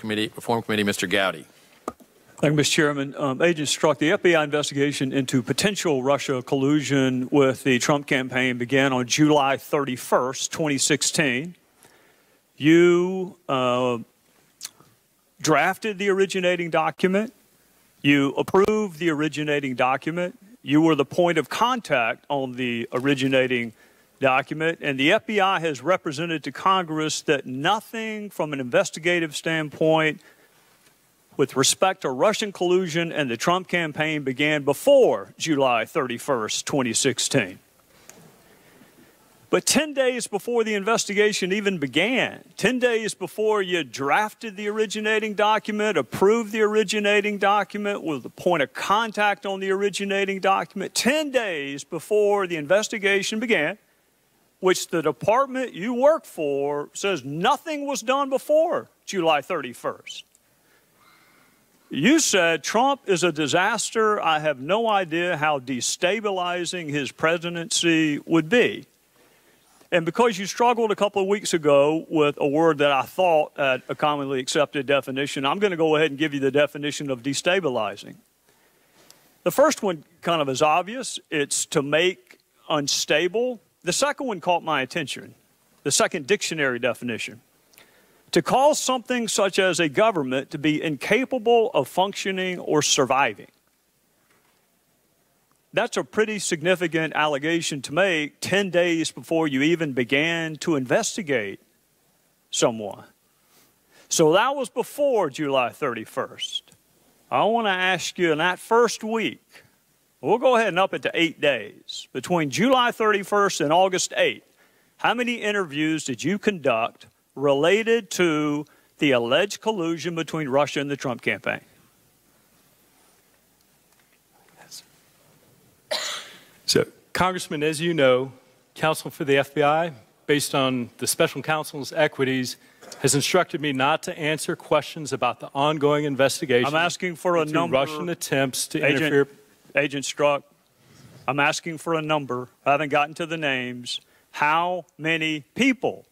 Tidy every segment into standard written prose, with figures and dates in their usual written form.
Reform Committee, Mr. Gowdy. Thank you, Mr. Chairman. Agent Strzok, the FBI investigation into potential Russia collusion with the Trump campaign began on July 31st, 2016. You drafted the originating document. You approved the originating document. You were the point of contact on the originating document, and the FBI has represented to Congress that nothing from an investigative standpoint with respect to Russian collusion and the Trump campaign began before July 31st, 2016. But 10 days before the investigation even began, 10 days before you drafted the originating document, approved the originating document, was the point of contact on the originating document, 10 days before the investigation began, which the department you work for says nothing was done before July 31st. You said Trump is a disaster. I have no idea how destabilizing his presidency would be. And because you struggled a couple of weeks ago with a word that I thought had a commonly accepted definition, I'm going to go ahead and give you the definition of destabilizing. The first one kind of is obvious. It's to make unstable. The second one caught my attention, the second dictionary definition. To cause something such as a government to be incapable of functioning or surviving. That's a pretty significant allegation to make 10 days before you even began to investigate someone. So that was before July 31st. I want to ask you in that first week, we'll go ahead and up it to 8 days, between July 31st and August 8th, how many interviews did you conduct related to the alleged collusion between Russia and the Trump campaign? So, Congressman, as you know, counsel for the FBI, based on the special counsel's equities, has instructed me not to answer questions about the ongoing investigation. I'm asking for a number. Russian attempts to interfere. Agent Strzok, I'm asking for a number. I haven't gotten to the names. How many people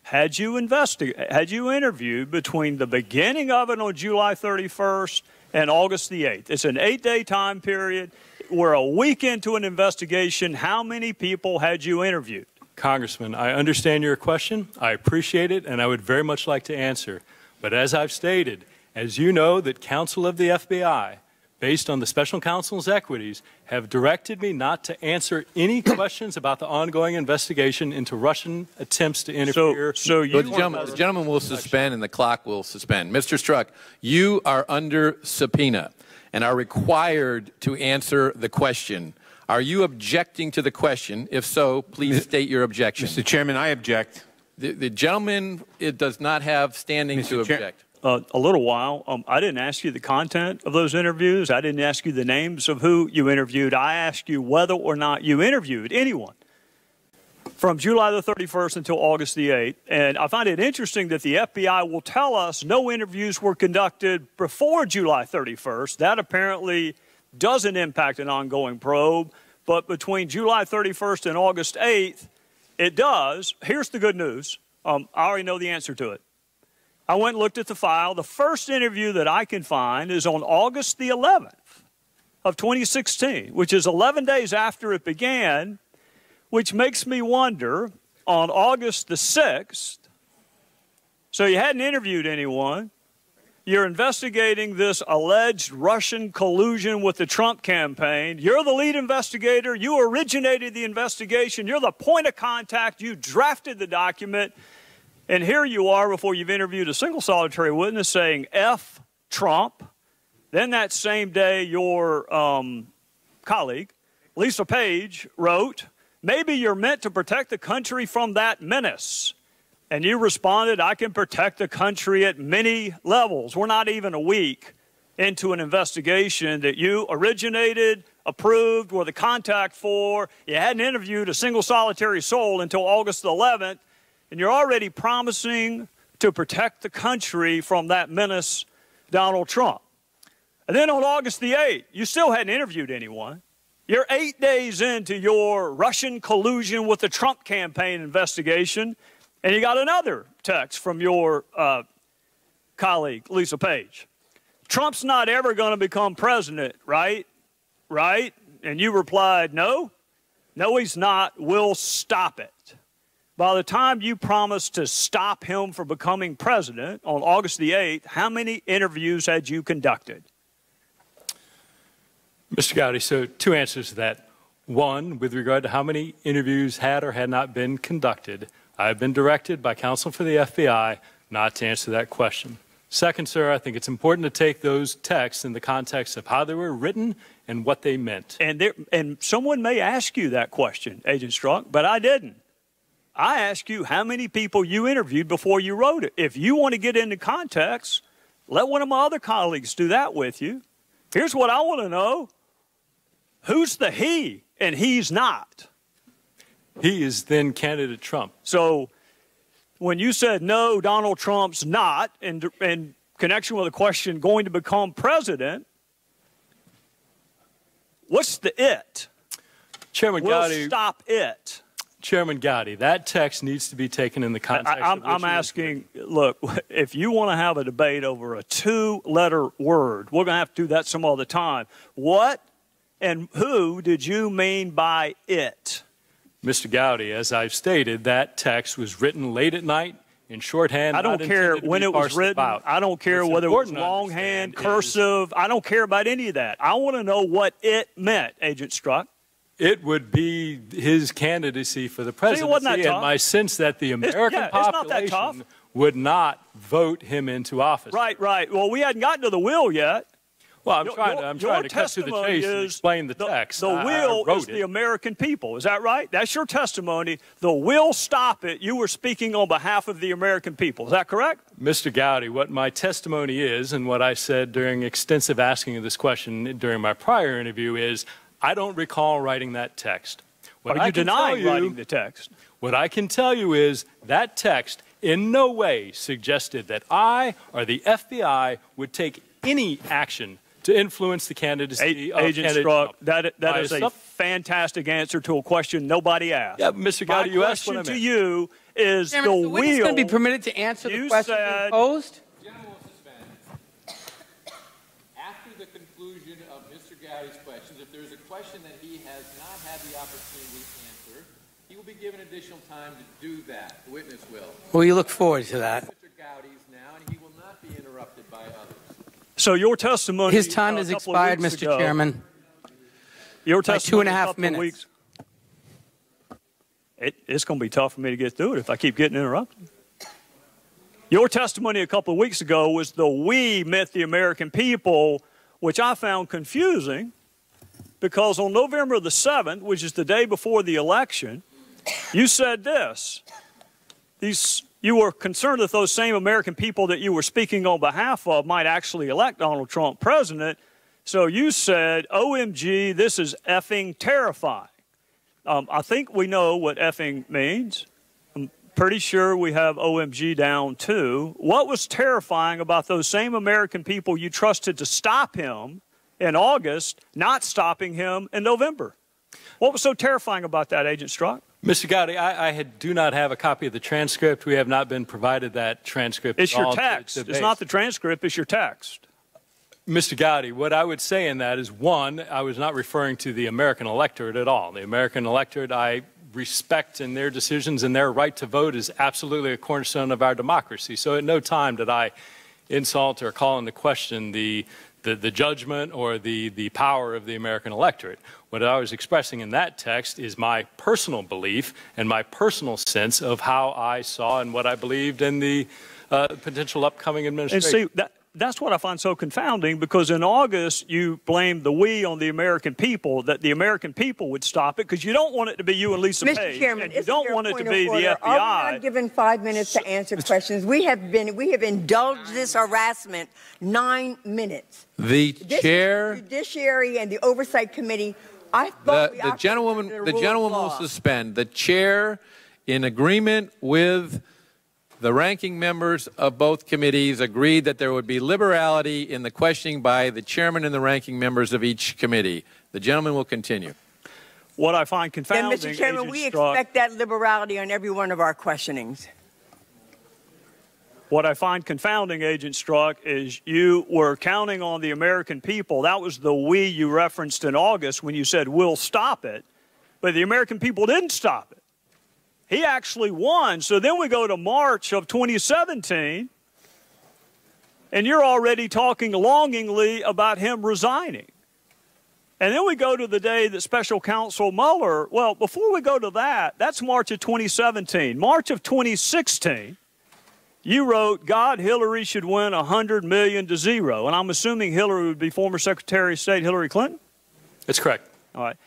had you interviewed between the beginning of it on July 31st and August the 8th? It's an 8-day time period. We're a week into an investigation. How many people had you interviewed? Congressman, I understand your question. I appreciate it, and I would very much like to answer. But as I've stated, as you know, that counsel of the FBI, based on the special counsel's equities, have directed me not to answer any questions about the ongoing investigation into Russian attempts to interfere. The gentleman will suspend and the clock will suspend. Mr. Strzok, you are under subpoena and are required to answer the question. Are you objecting to the question? If so, please state your objection. Mr. Chairman, I object. The gentleman does not have standing to object. A little while. I didn't ask you the content of those interviews. I didn't ask you the names of who you interviewed. I asked you whether or not you interviewed anyone from July the 31st until August the 8th. And I find it interesting that the FBI will tell us no interviews were conducted before July 31st. That apparently doesn't impact an ongoing probe. But between July 31st and August 8th, it does. Here's the good news. I already know the answer to it. I went and looked at the file. The first interview that I can find is on August the 11th of 2016, which is 11 days after it began, which makes me wonder, on August the 6th, so you hadn't interviewed anyone, you're investigating this alleged Russian collusion with the Trump campaign. You're the lead investigator. You originated the investigation. You're the point of contact. You drafted the document. And here you are before you've interviewed a single solitary witness saying F Trump. Then that same day, your colleague, Lisa Page, wrote, maybe you're meant to protect the country from that menace. And you responded, I can protect the country at many levels. We're not even a week into an investigation that you originated, approved, were the contact for. You hadn't interviewed a single solitary soul until August the 11th. And you're already promising to protect the country from that menace, Donald Trump. And then on August the 8th, you still hadn't interviewed anyone. You're 8 days into your Russian collusion with the Trump campaign investigation, and you got another text from your colleague, Lisa Page, Trump's not ever going to become president, right? Right? And you replied, no. No, he's not. We'll stop it. By the time you promised to stop him from becoming president on August the 8th, how many interviews had you conducted? Mr. Gowdy, so two answers to that. One, with regard to how many interviews had or had not been conducted, I've been directed by counsel for the FBI not to answer that question. Second, sir, I think it's important to take those texts in the context of how they were written and what they meant. And someone may ask you that question, Agent Strzok, but I didn't. I asked you how many people you interviewed before you wrote it. If you want to get into context, let one of my other colleagues do that with you. Here's what I want to know. Who's the he and he's not? He is then candidate Trump. So when you said, no, Donald Trump's not, in connection with the question, going to become president, what's the it? Chairman Gowdy. We'll stop it. Chairman Gowdy, that text needs to be taken in the context of I'm asking, look, if you want to have a debate over a two-letter word, we're going to have to do that some other time. What and who did you mean by it? Mr. Gowdy, as I've stated, that text was written late at night in shorthand. I don't care when it was written. I don't care whether it was longhand, cursive. I don't care about any of that. I want to know what it meant, Agent Strzok. It would be his candidacy for the presidency, wasn't that tough? and my sense that the American population would not vote him into office. Right, right. Well, we hadn't gotten to the will yet. Well, I'm trying to cut to the chase and explain the text. The will is the American people. Is that right? That's your testimony. The will stop it. You were speaking on behalf of the American people. Is that correct? Mr. Gowdy, what my testimony is and what I said during extensive asking of this question during my prior interview is I don't recall writing that text. Are you denying writing the text? What I can tell you is that text in no way suggested that I or the FBI would take any action to influence the candidacy of Agent Strzok, that is a fantastic answer to a question nobody asked. Yeah, Mr. Gowdy, you asked what I meant. My question to you is Chairman, the witness will. going to be permitted to answer the question posed? The gentleman will suspend. After the conclusion of Mr. Gowdy's questions, if there's a question that he has not had the opportunity to answer, he will be given additional time to do that. The witness will. Well, you look forward to that. Mr. Gowdy's now, and he will not be interrupted by others. So your testimony. His time has expired, Mr. Chairman. Your testimony by 2.5 minutes. It's going to be tough for me to get through it if I keep getting interrupted. Your testimony a couple of weeks ago was the we meant the American people, which I found confusing because on November the 7th, which is the day before the election, you said this. You were concerned that those same American people that you were speaking on behalf of might actually elect Donald Trump president. So you said, OMG, this is effing terrifying. I think we know what effing means. I'm pretty sure we have OMG down too. What was terrifying about those same American people you trusted to stop him in August, not stopping him in November? What was so terrifying about that, Agent Strzok? Mr. Gowdy, I do not have a copy of the transcript. We have not been provided that transcript. It's your text. It's not the transcript. It's your text. Mr. Gowdy, what I would say in that is, one, I was not referring to the American electorate at all. The American electorate I respect in their decisions, and their right to vote is absolutely a cornerstone of our democracy. So at no time did I insult or call into question the judgment or the power of the American electorate. What I was expressing in that text is my personal belief and my personal sense of how I saw and what I believed in the potential upcoming administration. And see, that's what I find so confounding, because in August you blamed the we on the American people, that the American people would stop it, because you don't want it to be you and Lisa Page. Mr. Chairman, and you don't want it to be the FBI. Are we not given 5 minutes to answer questions? We have indulged this harassment 9 minutes. The chair, Judiciary and the Oversight Committee. I thought the gentleman will suspend. The chair, in agreement with the ranking members of both committees, agreed that there would be liberality in the questioning by the chairman and the ranking members of each committee. The gentleman will continue. What I find confounding, Mr. Chairman, we expect that liberality on every one of our questionings. What I find confounding, Agent Strzok, is you were counting on the American people. That was the we you referenced in August when you said, we'll stop it. But the American people didn't stop it. He actually won. So then we go to March of 2017, and you're already talking longingly about him resigning. And then we go to the day that Special Counsel Mueller, well, before we go to that, that's March of 2017. March of 2016, you wrote, God, Hillary should win 100 million to 0. And I'm assuming Hillary would be former Secretary of State Hillary Clinton? That's correct. All right.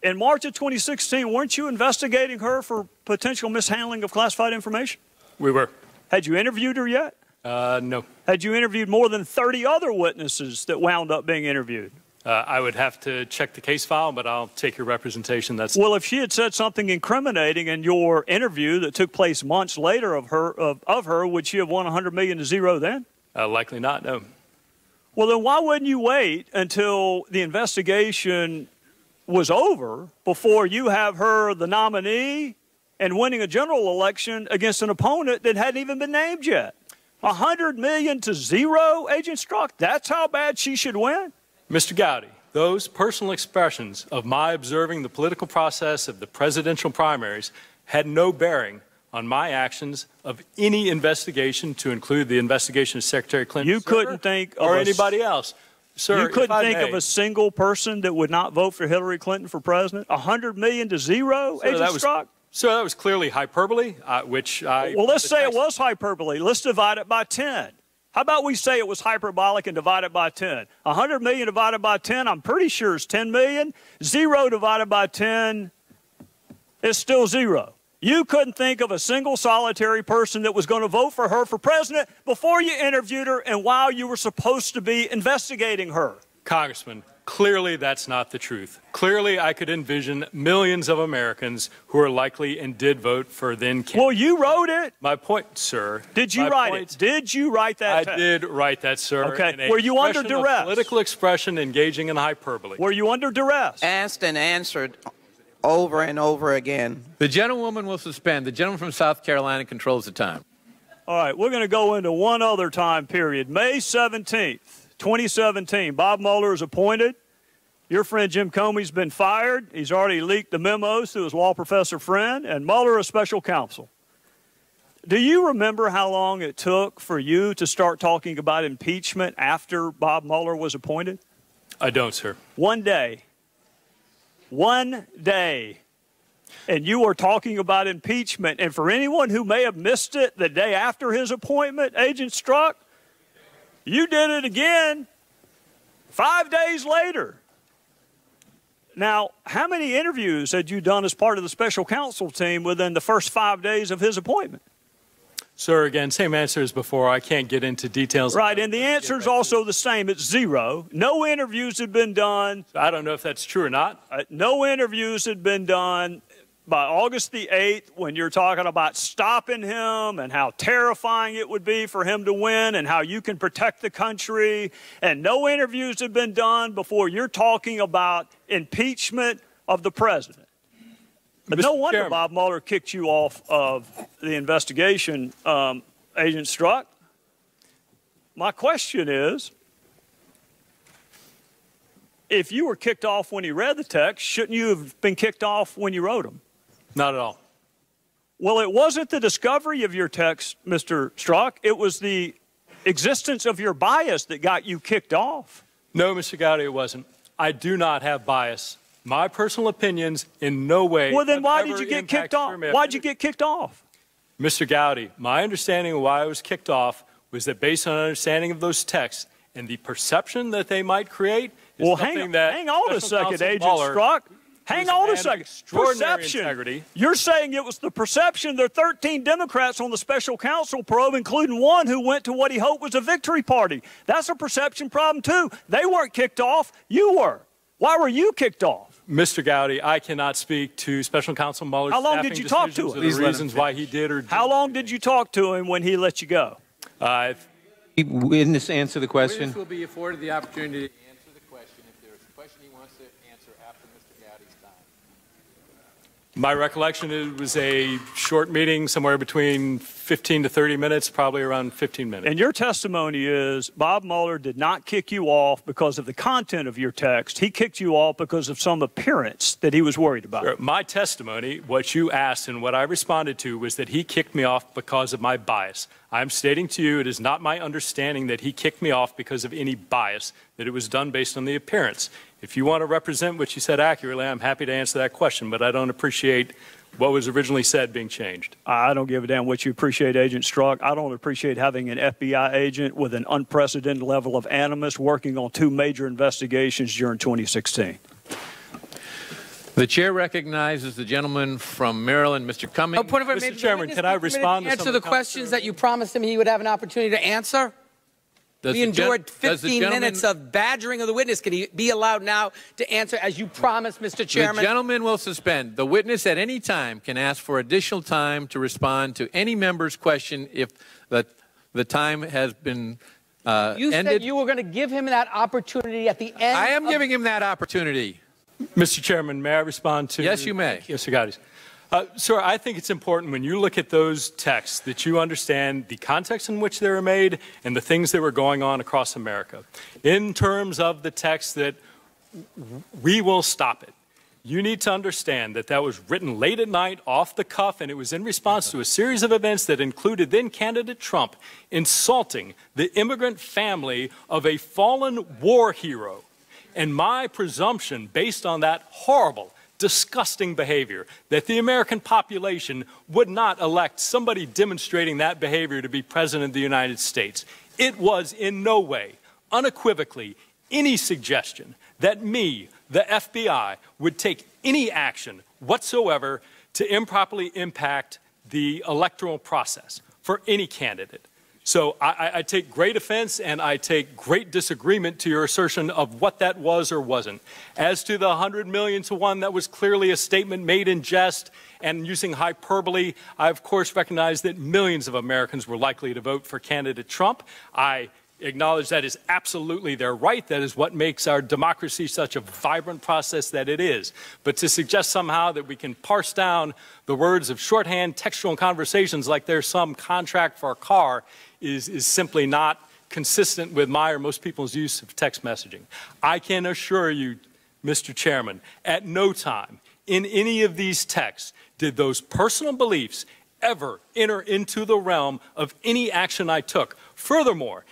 In March of 2016, weren't you investigating her for potential mishandling of classified information? We were. Had you interviewed her yet? No. Had you interviewed more than 30 other witnesses that wound up being interviewed? I would have to check the case file, but I'll take your representation. Well, if she had said something incriminating in your interview that took place months later of her, would she have won 100 million to 0 then? Likely not, no. Well, then why wouldn't you wait until the investigation was over before you have her the nominee and winning a general election against an opponent that hadn't even been named yet? 100 million to 0, Agent Strzok? That's how bad she should win? Mr. Gowdy, those personal expressions of my observing the political process of the presidential primaries had no bearing on my actions of any investigation, to include the investigation of Secretary Clinton. You couldn't think of or anybody else. Sir, you couldn't think of a single person that would not vote for Hillary Clinton for president? 100 million to 0, Agent Strzok? So that was clearly hyperbole, which I... Well, let's say it was hyperbole. Let's divide it by 10. How about we say it was hyperbolic and divide it by 10? 100 million divided by 10, I'm pretty sure is 10 million. 0 divided by 10 is still 0. You couldn't think of a single solitary person that was going to vote for her for president before you interviewed her and while you were supposed to be investigating her. Congressman, clearly that's not the truth. Clearly I could envision millions of Americans who are likely and did vote for then candidate. Well, you wrote it. My point, sir. Did you write it? Did you write that? I did write that, sir. Okay. Were you under duress? Political expression engaging in hyperbole. Were you under duress? Asked and answered over and over again. The gentlewoman will suspend. The gentleman from South Carolina controls the time. All right. We're going to go into one other time period. May 17th, 2017. Bob Mueller is appointed. Your friend Jim Comey's been fired. He's already leaked the memos to his law professor friend, and Mueller is special counsel. Do you remember how long it took for you to start talking about impeachment after Bob Mueller was appointed? I don't, sir. 1 day. 1 day. And you were talking about impeachment. And for anyone who may have missed it the day after his appointment, Agent Strzok, you did it again 5 days later. Now, how many interviews had you done as part of the special counsel team within the first 5 days of his appointment? Sir, again, same answer as before. I can't get into details. Right, and the answer is also the same. It's 0. No interviews had been done. I don't know if that's true or not. No interviews had been done by August the 8th when you're talking about stopping him and how terrifying it would be for him to win and how you can protect the country. And no interviews had been done before you're talking about impeachment of the president. But no wonder Chairman, Bob Mueller kicked you off of the investigation, Agent Strzok. My question is, if you were kicked off when he read the text, shouldn't you have been kicked off when you wrote them? Not at all. Well, it wasn't the discovery of your text, Mr. Strzok. It was the existence of your bias that got you kicked off. No, Mr. Gowdy, it wasn't. I do not have bias. My personal opinions in no way. Well, then why did you get kicked off? Why'd you get kicked off? Mr. Gowdy, my understanding of why I was kicked off was that based on understanding of those texts and the perception that they might create is something that hang on a second, Agent Mueller Strzok. Hang on a second. Extraordinary Perception. integrity. You're saying it was the perception. There are 13 Democrats on the special counsel probe, including one who went to what he hoped was a victory party. That's a perception problem, too. They weren't kicked off. You were. Why were you kicked off? Mr. Gowdy, I cannot speak to Special Counsel Mueller's How long staffing did you talk to decisions him? or the reasons why he did or didn't. How long did you talk to him when he let you go? Witness answer the question. Witness will be afforded the opportunity to answer the question if there is a question he wants to answer after Mr. Gowdy's time. My recollection, it was a short meeting, somewhere between 15 to 30 minutes, probably around 15 minutes. And your testimony is Bob Mueller did not kick you off because of the content of your text. He kicked you off because of some appearance that he was worried about. Sure. My testimony, what you asked and what I responded to, was that he kicked me off because of my bias. I'm stating to you it is not my understanding that he kicked me off because of any bias, that it was done based on the appearance. If you want to represent what you said accurately, I'm happy to answer that question, but I don't appreciate what was originally said being changed. I don't give a damn what you appreciate, Agent Strzok. I don't appreciate having an FBI agent with an unprecedented level of animus working on 2 major investigations during 2016. The chair recognizes the gentleman from Maryland, Mr. Cummings. Oh, point of order, Mr. Chairman, can I respond to answer the questions that you promised him he would have an opportunity to answer? We endured 15 minutes of badgering of the witness. Can he be allowed now to answer as you promised, Mr. Chairman? The gentleman will suspend. The witness at any time can ask for additional time to respond to any member's question if the time has been You ended. said you were going to give him that opportunity at the end. I am giving him that opportunity. Mr. Chairman, may I respond to? Yes, you may. Mr. Gowdy. Sir, I think it's important when you look at those texts that you understand the context in which they were made and the things that were going on across America. In terms of the text that we will stop it, you need to understand that that was written late at night, off the cuff, and it was in response to a series of events that included then-candidate Trump insulting the immigrant family of a fallen war hero. And my presumption, based on that horrible, disgusting behavior, that the American population would not elect somebody demonstrating that behavior to be President of the United States. It was in no way, unequivocally, any suggestion that me, the FBI, would take any action whatsoever to improperly impact the electoral process for any candidate. So I take great offense and I take great disagreement to your assertion of what that was or wasn't. As to the 100 million to 1, that was clearly a statement made in jest and using hyperbole. I, of course, recognize that millions of Americans were likely to vote for candidate Trump. I acknowledge that is absolutely their right. That is what makes our democracy such a vibrant process that it is. But to suggest somehow that we can parse down the words of shorthand textual conversations like there's some contract for a car is simply not consistent with my or most people's use of text messaging. I can assure you, Mr. Chairman, at no time in any of these texts did those personal beliefs ever enter into the realm of any action I took. Furthermore,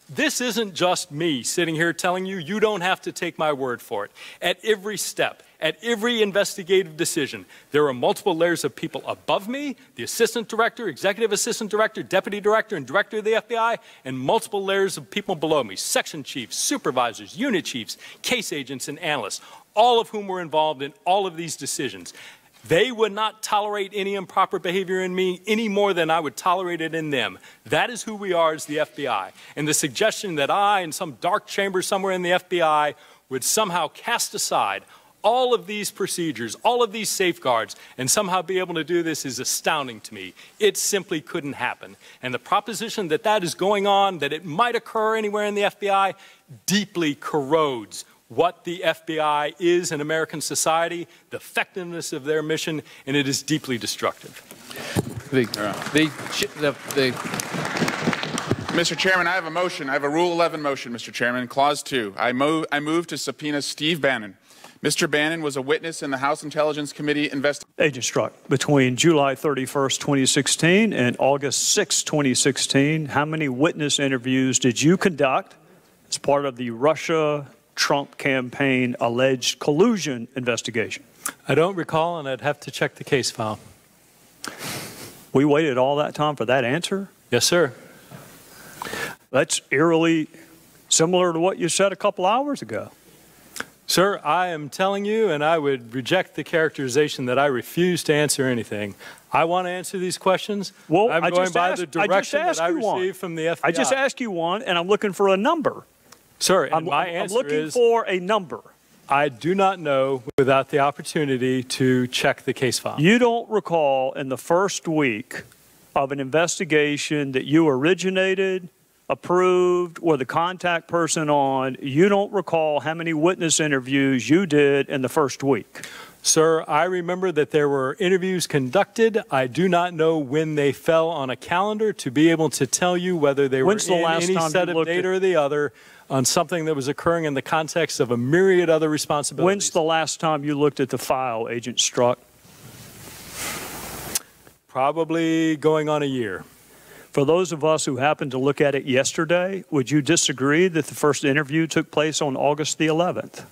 this isn't just me sitting here telling you, you don't have to take my word for it. At every step, at every investigative decision, there are multiple layers of people above me, the assistant director, executive assistant director, deputy director, and director of the FBI, and multiple layers of people below me, section chiefs, supervisors, unit chiefs, case agents, and analysts, all of whom were involved in all of these decisions. They would not tolerate any improper behavior in me any more than I would tolerate it in them. That is who we are as the FBI. And the suggestion that I, in some dark chamber somewhere in the FBI, would somehow cast aside all of these procedures, all of these safeguards, and somehow be able to do this is astounding to me. It simply couldn't happen. And the proposition that that is going on, that it might occur anywhere in the FBI, deeply corrodes what the FBI is in American society, the effectiveness of their mission, and it is deeply destructive. Mr. Chairman, I have a motion. I have a Rule 11 motion, Mr. Chairman. Clause 2. I move to subpoena Steve Bannon. Mr. Bannon was a witness in the House Intelligence Committee investigation. Agent Strzok, between July 31st, 2016 and August 6, 2016, how many witness interviews did you conduct as part of the Russia-Trump campaign alleged collusion investigation? I don't recall, and I'd have to check the case file. We waited all that time for that answer? Yes, sir. That's eerily similar to what you said a couple hours ago. Sir, I am telling you, and I would reject the characterization that I refuse to answer anything. I want to answer these questions. Well, I'm going by the direction that I received from the FBI. I just asked you one, and I'm looking for a number. Sir, and my answer is... I'm looking for a number. I do not know without the opportunity to check the case file. You don't recall in the first week of an investigation that you originated, approved, or the contact person on, you don't recall how many witness interviews you did in the first week? Sir, I remember that there were interviews conducted. I do not know when they fell on a calendar to be able to tell you whether they were in any set of date or the other on something that was occurring in the context of a myriad other responsibilities. When's the last time you looked at the file, Agent Strzok? Probably going on a year. For those of us who happened to look at it yesterday, would you disagree that the first interview took place on August the 11th?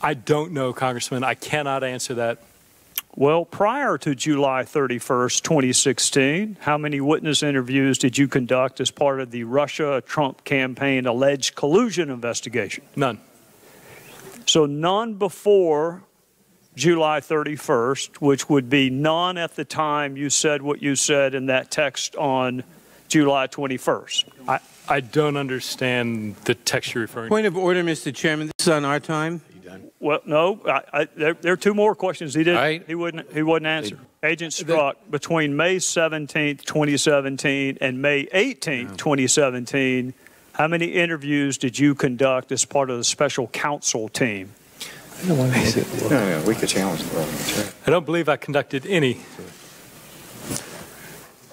I don't know, Congressman. I cannot answer that. Well, prior to July 31st, 2016, how many witness interviews did you conduct as part of the Russia-Trump campaign alleged collusion investigation? None. So none before July 31st, which would be none at the time you said what you said in that text on July 21st. I don't understand the text you're referring to. Point of order, Mr. Chairman. This is on our time. Well, no, there are two more questions he didn't. Right. He wouldn't answer. Agent Strzok, between May 17th, 2017 and May 18th, 2017, how many interviews did you conduct as part of the special counsel team? No, we could challenge the I don't believe I conducted any.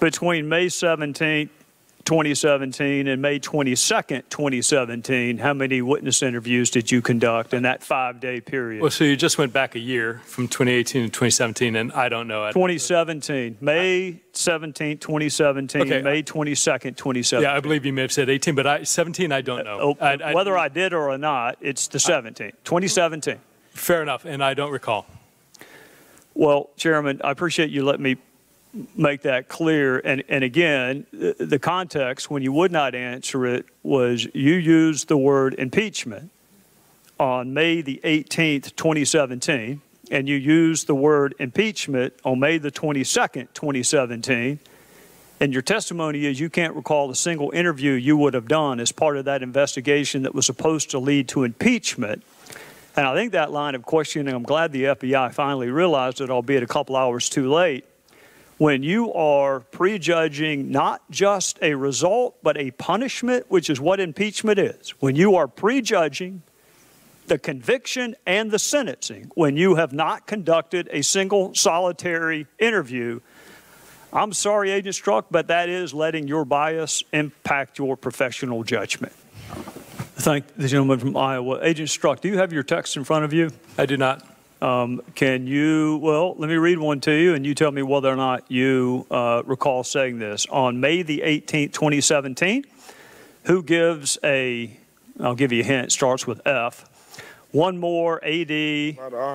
Between May 17th, 2017 and May 22nd, 2017, how many witness interviews did you conduct in that 5-day period? Well, so you just went back a year from 2018 to 2017, and I don't know. 2017, May 17th, 2017, Okay. May 22nd, 2017. Yeah, I believe you may have said 18, but 17, I don't know. Whether I did or not, it's the 17th, 2017. Fair enough, and I don't recall. Well, Chairman, I appreciate you letting me make that clear. And again, the context, when you would not answer it, was you used the word impeachment on May the 18th, 2017, and you used the word impeachment on May the 22nd, 2017. And your testimony is you can't recall a single interview you would have done as part of that investigation that was supposed to lead to impeachment. And I think that line of questioning, I'm glad the FBI finally realized it, albeit a couple hours too late. When you are prejudging not just a result, but a punishment, which is what impeachment is, when you are prejudging the conviction and the sentencing, when you have not conducted a single solitary interview, I'm sorry, Agent Strzok, but that is letting your bias impact your professional judgment. Thank the gentleman from Iowa. Agent Strzok, do you have your text in front of you? I do not. Can you, well, let me read one to you, and you tell me whether or not you recall saying this. On May the 18th, 2017, who gives I'll give you a hint, it starts with F, one more AD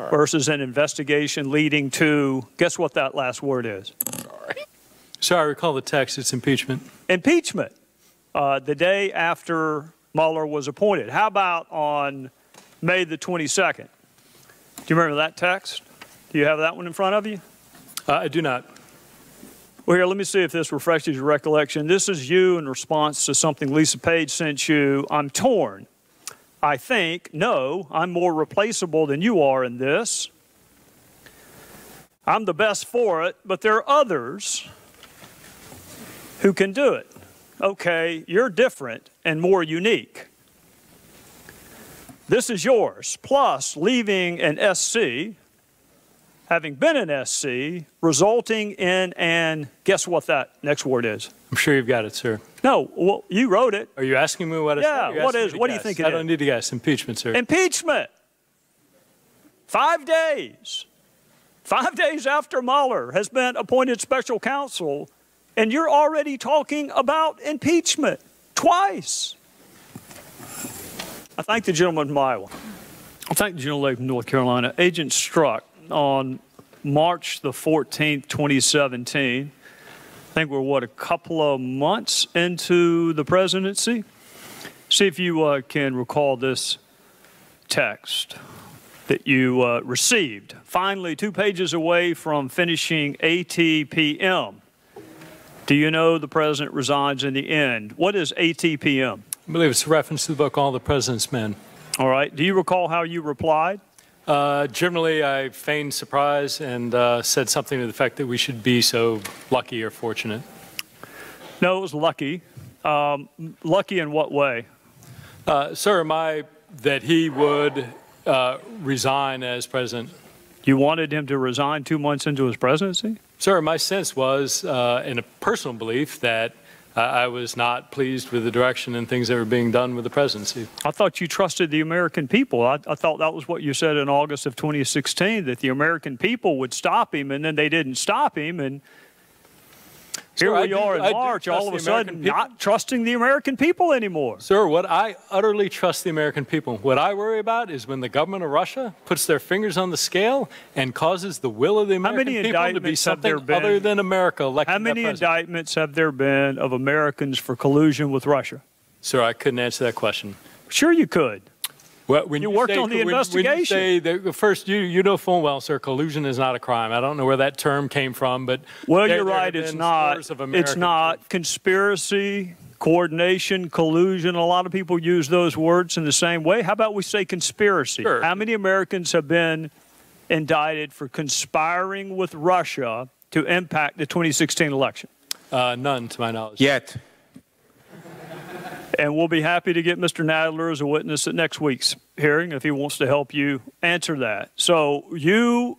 versus an investigation leading to, guess what that last word is? Sorry, I recall the text. It's impeachment. Impeachment. The day after Mueller was appointed. How about on May the 22nd? Do you remember that text? Do you have that one in front of you? I do not. Well, here, let me see if this refreshes your recollection. This is you in response to something Lisa Page sent you. I'm torn. I think, no, I'm more replaceable than you are in this. I'm the best for it, but there are others who can do it. Okay, you're different and more unique. This is yours, plus leaving an SC, having been an SC, resulting in an, guess what that next word is? I'm sure you've got it, sir. No, well, you wrote it. Are you asking me what it is? Yeah, what is? What do you think it is? I don't need to guess. Impeachment, sir. Impeachment. 5 days. 5 days after Mueller has been appointed special counsel, and you're already talking about impeachment twice. I thank the gentleman from Iowa. I thank the gentleman from North Carolina. Agent Strzok, on March the 14th, 2017, I think we're, a couple of months into the presidency? See if you can recall this text that you received. Finally, 2 pages away from finishing ATPM. Do you know the president resigns in the end? What is ATPM? I believe it's a reference to the book All the President's Men. All right. Do you recall how you replied? Generally, I feigned surprise and said something to the effect that we should be so lucky or fortunate. No, it was lucky. Lucky in what way? Sir, that he would resign as president. You wanted him to resign 2 months into his presidency? Sir, my sense was, in a personal belief, that I was not pleased with the direction and things that were being done with the presidency. I thought you trusted the American people. I thought that was what you said in August of 2016, that the American people would stop him, and then they didn't stop him. And here we are in March, all of a sudden not trusting the American people anymore. Sir, I utterly trust the American people. What I worry about is when the government of Russia puts their fingers on the scale and causes the will of the American people to be something other than America electing. How many indictments have there been of Americans for collusion with Russia? Sir, I couldn't answer that question. Sure you could. Well, when you worked on the investigation. When you say that, first, you know full well, sir, collusion is not a crime. I don't know where that term came from, but well, you're right. It's not. It's not conspiracy, coordination, collusion. A lot of people use those words in the same way. How about we say conspiracy? Sure. How many Americans have been indicted for conspiring with Russia to impact the 2016 election? None, to my knowledge. Yet. And we'll be happy to get Mr. Nadler as a witness at next week's hearing if he wants to help you answer that. So you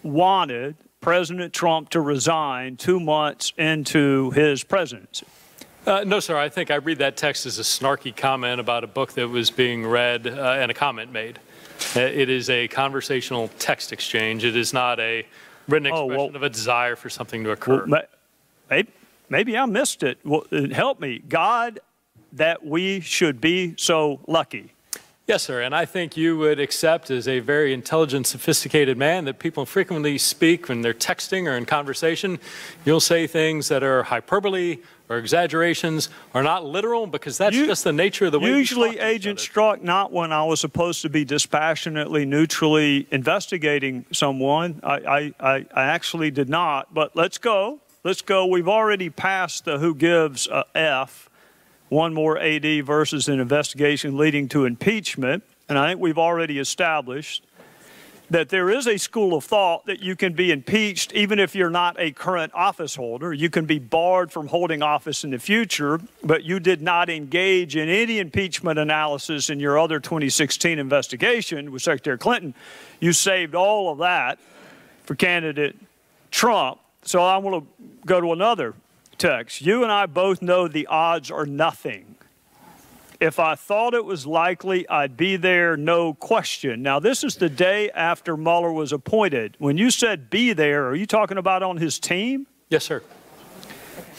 wanted President Trump to resign 2 months into his presidency. No, sir. I think I read that text as a snarky comment about a book that was being read and a comment made. It is a conversational text exchange. It is not a written expression of a desire for something to occur. Well, maybe I missed it. Well, help me. God, that we should be so lucky. Yes, sir, and I think you would accept as a very intelligent, sophisticated man that people frequently speak when they're texting or in conversation. You'll say things that are hyperbole or exaggerations or not literal because that's just the nature of the way usually, Agent Strzok, not when I was supposed to be dispassionately, neutrally investigating someone. I actually did not, but let's go. Let's go. We've already passed the who gives a F. One more AD versus an investigation leading to impeachment. And I think we've already established that there is a school of thought that you can be impeached even if you're not a current office holder. You can be barred from holding office in the future, but you did not engage in any impeachment analysis in your other 2016 investigation with Secretary Clinton. You saved all of that for candidate Trump. So I want to go to another text. You and I both know the odds are nothing. If I thought it was likely, I'd be there, no question. Now, this is the day after Mueller was appointed. When you said be there, are you talking about on his team? Yes, sir.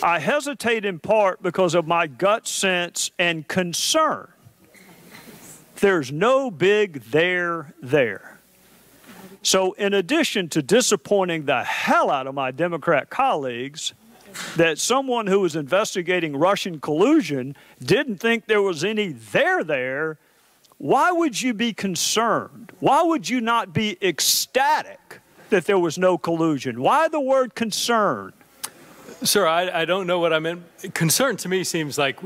I hesitate in part because of my gut sense and concern. There's no big there. So in addition to disappointing the hell out of my Democrat colleagues, that someone who was investigating Russian collusion didn't think there was any there, why would you be concerned? Why would you not be ecstatic that there was no collusion? Why the word concern? Sir, I don't know what I meant. Concern to me seems like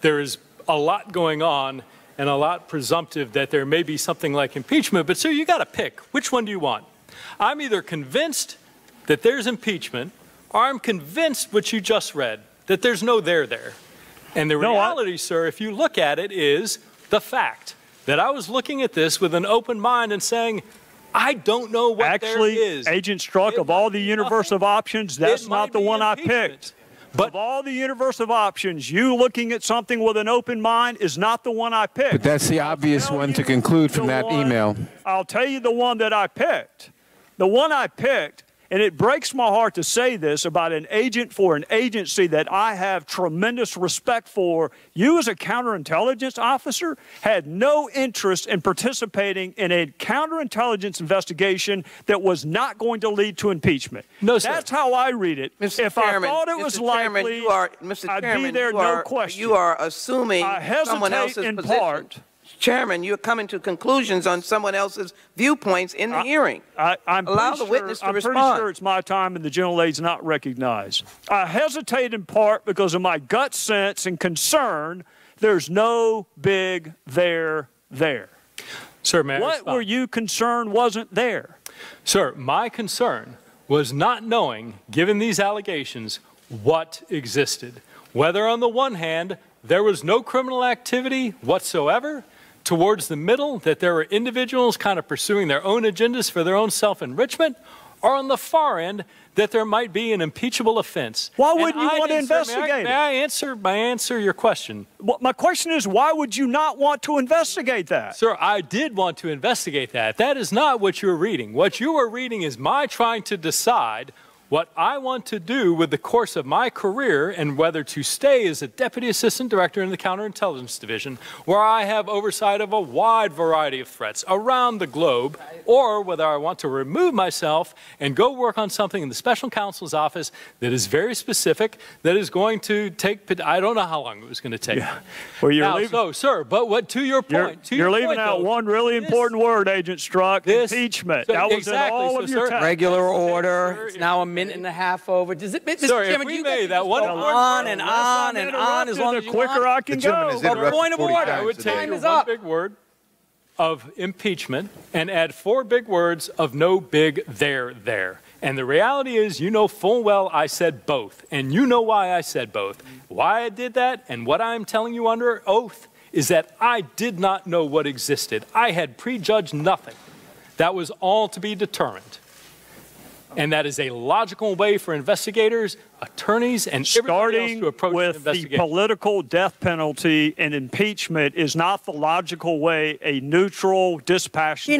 there is a lot going on and a lot presumptive that there may be something like impeachment. But, sir, you got to pick. Which one do you want? I'm either convinced that there's impeachment or I'm convinced what you just read, that there's no there. And the reality, sir, if you look at it, is the fact that I was looking at this with an open mind and saying, I don't know what there is. Actually, Agent Strzok, of all the universe of options, that's not the one I picked. But of all the universe of options, you looking at something with an open mind is not the one I picked. But that's the obvious one to conclude from that email. I'll tell you the one that I picked. The one I picked, and it breaks my heart to say this about an agent for an agency that I have tremendous respect for. You as a counterintelligence officer had no interest in participating in a counterintelligence investigation that was not going to lead to impeachment. No, sir. That's how I read it. Mr. If Chairman, I thought it was likely, I'd be there, no question. You are assuming someone else's in position. part. Chairman, you're coming to conclusions on someone else's viewpoints in the hearing. Allow the witness to respond. I'm pretty sure it's my time and the gentlelady's not recognized. I hesitate in part because of my gut sense and concern. There's no big there. Sir, may I What respond? were you concerned wasn't there? Sir, my concern was not knowing, given these allegations, what existed. Whether on the one hand, there was no criminal activity whatsoever, towards the middle, that there are individuals kind of pursuing their own agendas for their own self-enrichment, or on the far end, that there might be an impeachable offense. Why wouldn't you want to investigate it? May I answer your question? Well, my question is, why would you not want to investigate that? Sir, I did want to investigate that. That is not what you're reading. What you are reading is my trying to decide what I want to do with the course of my career and whether to stay as a Deputy Assistant Director in the Counterintelligence Division, where I have oversight of a wide variety of threats around the globe, or whether I want to remove myself and go work on something in the Special Counsel's office that is very specific, that is going to take, I don't know how long it was going to take. Yeah. Well, So, sir, but what to your point, you're leaving out one really important word, Agent Strzok, impeachment. That was in all of your text. Regular order. It's now a minute and a half over. Does it, Mr. Sorry, Chairman, if we you made that one on and on and on as long as you quicker I can go. But point of order. I would take Time is one up. big word of impeachment and add 4 big words of no big there. And the reality is, you know full well I said both. And you know why I said both. Why I did that and what I'm telling you under oath is that I did not know what existed. I had prejudged nothing. That was all to be determined. And that is a logical way for investigators, attorneys, and everybody else to approach with the political death penalty and impeachment is not the logical way a neutral, dispassionate